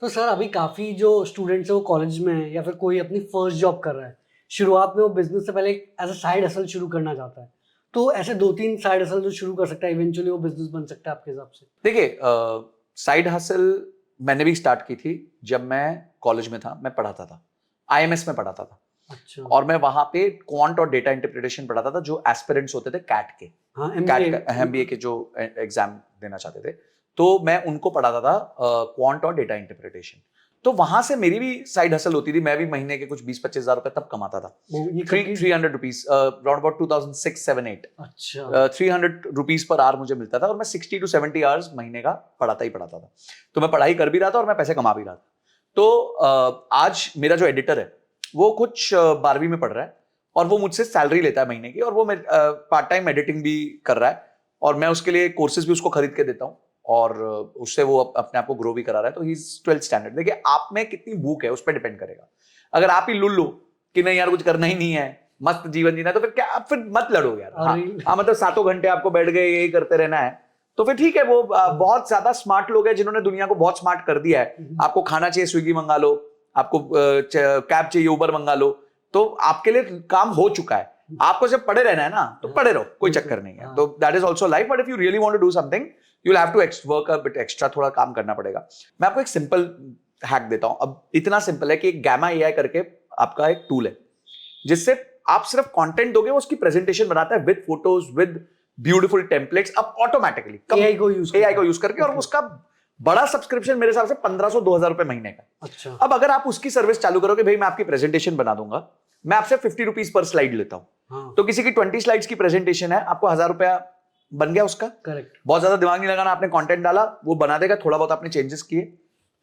तो सर अभी काफ़ी जो स्टूडेंट्स हैं वो कॉलेज में है या फिर कोई अपनी फर्स्ट जॉब कर रहा है, शुरुआत में वो बिजनेस से पहले एज अ साइड हसल शुरू करना चाहता है, तो ऐसे 2-3 साइड हसल जो शुरू कर सकता है इवेंचुअली वो बिजनेस बन सकता है आपके हिसाब से? देखिए, साइड हसल मैंने भी स्टार्ट की थी जब मैं कॉलेज में था। मैं पढ़ाता था, आईएमएस में पढ़ाता था। अच्छा। और मैं वहां पे क्वांट और डेटा इंटरप्रिटेशन पढ़ाता था, जो एस्पिरेंट्स होते थे कैट के, हाँ, कैट एमबीए के जो एग्जाम देना चाहते थे, तो मैं उनको पढ़ाता था क्वांट और डेटा इंटरप्रिटेशन। तो वहां से मेरी भी साइड हसल होती थी। मैं भी महीने के कुछ 20-25 हजार रुपए तब कमाता था। 300 रुपीज, अराउंड अबाउट 2006-7-8। अच्छा। 300 रुपीज पर आवर मुझे मिलता था और मैं 60 to 70 आवर्स महीने का पढ़ाता ही पढ़ाता था। तो मैं पढ़ाई कर भी रहा था और मैं पैसे कमा भी रहा था। तो आज मेरा जो एडिटर है वो कुछ 12वीं में पढ़ रहा है और वो मुझसे सैलरी लेता है महीने की, और वो पार्ट टाइम एडिटिंग भी कर रहा है और मैं उसके लिए कोर्सेज भी उसको खरीद के देता हूँ और उससे वो अपने आप को ग्रो भी करा रहा है। तो ही इज 12th स्टैंडर्ड। देखिए, आप में कितनी भूख है उस पर डिपेंड करेगा। अगर आप ही लुल्लू कि नहीं यार कुछ करना ही नहीं है, मस्त जीवन जीना है, तो फिर क्या, फिर मत लड़ो यार। हाँ, मतलब 7 घंटे आपको बैठ गए यही करते रहना है तो फिर ठीक है। वो बहुत ज्यादा स्मार्ट लोग हैं जिन्होंने दुनिया को बहुत स्मार्ट कर दिया है। आपको खाना चाहिए स्विगी मंगा लो, आपको कैब चाहिए उबर मंगा लो, तो आपके लिए काम हो चुका है। आपको जब पढ़े रहना है ना तो पढ़े रहो, कोई चक्कर नहीं है। तो that is also life, but if you really want to do something you will have to work a bit extra, थोड़ा काम करना पड़ेगा। मैं आपको एक सिंपल हैक देता हूं। अब इतना सिंपल है कि एक गैमा एआई करके आपका एक टूल है जिससे आप सिर्फ कंटेंट दोगे, वो उसकी प्रेजेंटेशन बनाता है with photos, with beautiful templates, अब ऑटोमेटिकली एआई को यूज करके। और उसका बड़ा सब्सक्रिप्शन मेरे हिसाब से 1500-2000 रुपए महीने का। अच्छा। अब अगर आप उसकी सर्विस चालू करोगे, भाई मैं आपकी प्रेजेंटेशन बना दूंगा, मैं आपसे 50 रुपीज पर स्लाइड लेता हूं। हाँ। तो किसी की 20 स्लाइड्स की प्रेजेंटेशन है, आपको 1000 रुपया बन गया उसका। करेक्ट। बहुत ज्यादा दिमाग नहीं लगाना, आपने कंटेंट डाला, वो बना देगा, थोड़ा बहुत आपने चेंजेस किए।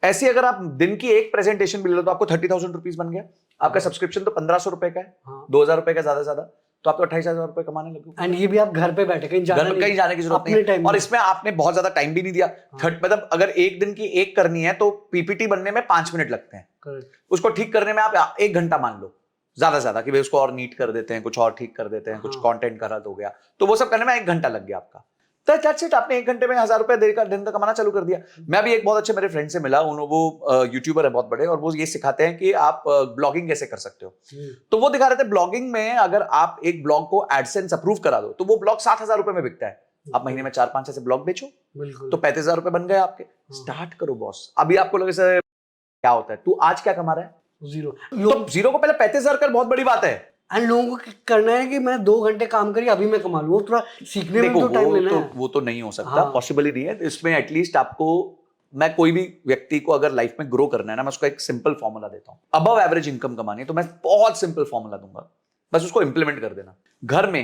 ऐसी अगर आप दिन की एक प्रेजेंटेशन भी ले लो तो आपको 30,000 रुपीज बन गया। आपका सब्सक्रिप्शन तो 1500 रुपए का है, 2000 रुपए का ज्यादा से ज्यादा, तो आप तो 28,000 रुपए कमाने लगे। एंड ये भी आप घर पे बैठे, कहीं जाने की जरूरत नहीं है। और इसमें आपने बहुत ज्यादा टाइम भी नहीं दिया। मतलब अगर एक दिन की एक करनी है तो पीपीटी बनने में 5 मिनट लगते हैं। करेक्ट। उसको ठीक करने में आप 1 घंटा मान लो ज्यादा से ज्यादा, कि भाई उसको और नीट कर देते हैं, कुछ और ठीक कर देते हैं, कुछ कंटेंट गलत हो गया, तो वो सब करने में 1 घंटा लग गया आपका। तो दैट्स इट, आपने 1 घंटे में 1000 रुपए दिन का कमाना चालू कर दिया। मैं भी एक बहुत अच्छे मेरे फ्रेंड से मिला, वो यूट्यूबर है बहुत बड़े, और वो ये सिखाते हैं कि आप ब्लॉगिंग कैसे कर सकते हो। तो वो दिखा रहे थे ब्लॉगिंग में अगर आप एक ब्लॉग को एडसेंस अप्रूव करा दो तो वो ब्लॉग 7,000 रुपए में बिकता है। आप महीने में 4-5 ऐसे ब्लॉग बेचो, तो 35,000 रुपए बन गए आपके। स्टार्ट करो बॉस। अभी आपको लगे सर क्या होता है, तू आज क्या कमा रहा है? जीरो। तो जीरो को पहले 35,000 कर, बहुत बड़ी बात है। एंड लोगों को करना है कि मैं 2 घंटे काम करी अभी मैं कमा लूं, वो थोड़ा सीखने में तो टाइम लेना है। वो तो नहीं हो सकता, पॉसिबल ही नहीं है। इसमें एटलीस्ट आपको, मैं कोई भी व्यक्ति को अगर लाइफ में ग्रो करना है ना, मैं उसको एक सिंपल फॉर्मूला देता हूँ। अबव एवरेज इनकम कमानी है तो मैं बहुत सिंपल फॉर्मूला दूंगा, बस उसको इंप्लीमेंट कर देना। घर में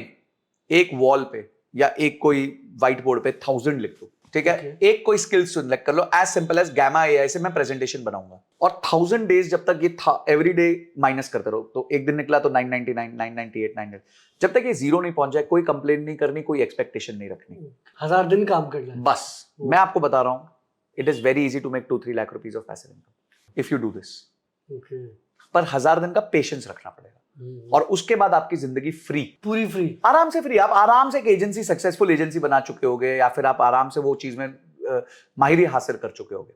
एक वॉल पे या एक कोई व्हाइट बोर्ड पे 1000 लिख दो, ठीक है? एक कोई स्किल्स सिलेक्ट कर लो, as simple as Gamma AI से मैं प्रेजेंटेशन बनाऊंगा, और 1000 डेज जब तक ये एवरी डे माइनस करते रहो, तो एक दिन निकला तो 999, 998, 900, जब तक ये जीरो नहीं पहुंच जाए, कोई कंप्लेंट नहीं करनी, कोई एक्सपेक्टेशन नहीं रखनी। 1000 दिन काम करना है बस। मैं आपको बता रहा हूं, it is very easy to make 2-3 lakh rupees of passive income if you do this. पर 1000 दिन का पेशेंस रखना पड़ेगा, और उसके बाद आपकी जिंदगी फ्री, पूरी फ्री, आराम से फ्री। आप आराम से एक एजेंसी, सक्सेसफुल एजेंसी बना चुके होगे, या फिर आप आराम से वो चीज में माहिरी हासिल कर चुके होगे।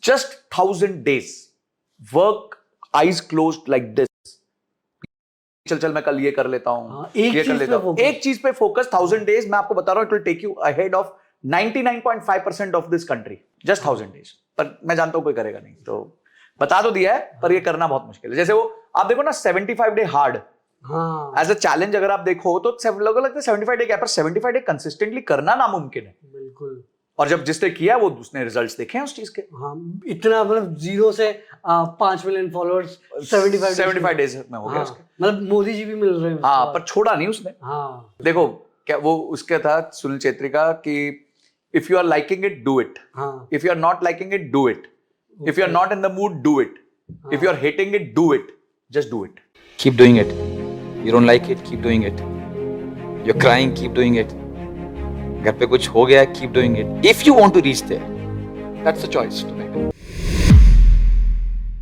Just 1000 days work eyes closed like this. चल मैं कल ये कर लेता हूं, ये कर लेता हूं, एक चीज पे फोकस 1000 days। मैं आपको बता रहा हूं, it will take you ahead of 99.5% of this country, just 1000 days। पर मैं जानता हूं कोई करेगा नहीं, तो बता तो दिया है, पर ये करना बहुत मुश्किल है। जैसे वो आप देखो ना 75 day hard as a challenge, अगर आप देखो तो लोगों को लगता है 75 डे क्या, पर 75 डे कंसिस्टेंटली करना नामुमकिन है। बिल्कुल। और जब जिसने किया वो उसने रिजल्ट्स देखे हैं उस चीज के। हाँ, इतना मतलब 0 से 5 मिलियन फॉलोअर्स 75 डेज में हो गया उसके। मतलब मोदी जी भी मिल रहे हैं। हाँ, पर छोड़ा नहीं उसने। हाँ, देखो क्या वो उसके था सुनील छेत्री का कि if you are liking it do it, if you are not liking it do it, if you are not in the mood do it, if you are hating it do it, just do it, keep doing it. You don't like it, keep doing it. You're crying, keep doing it. घर पे कुछ हो गया, keep doing it. If you want to reach there, that's a choice to make.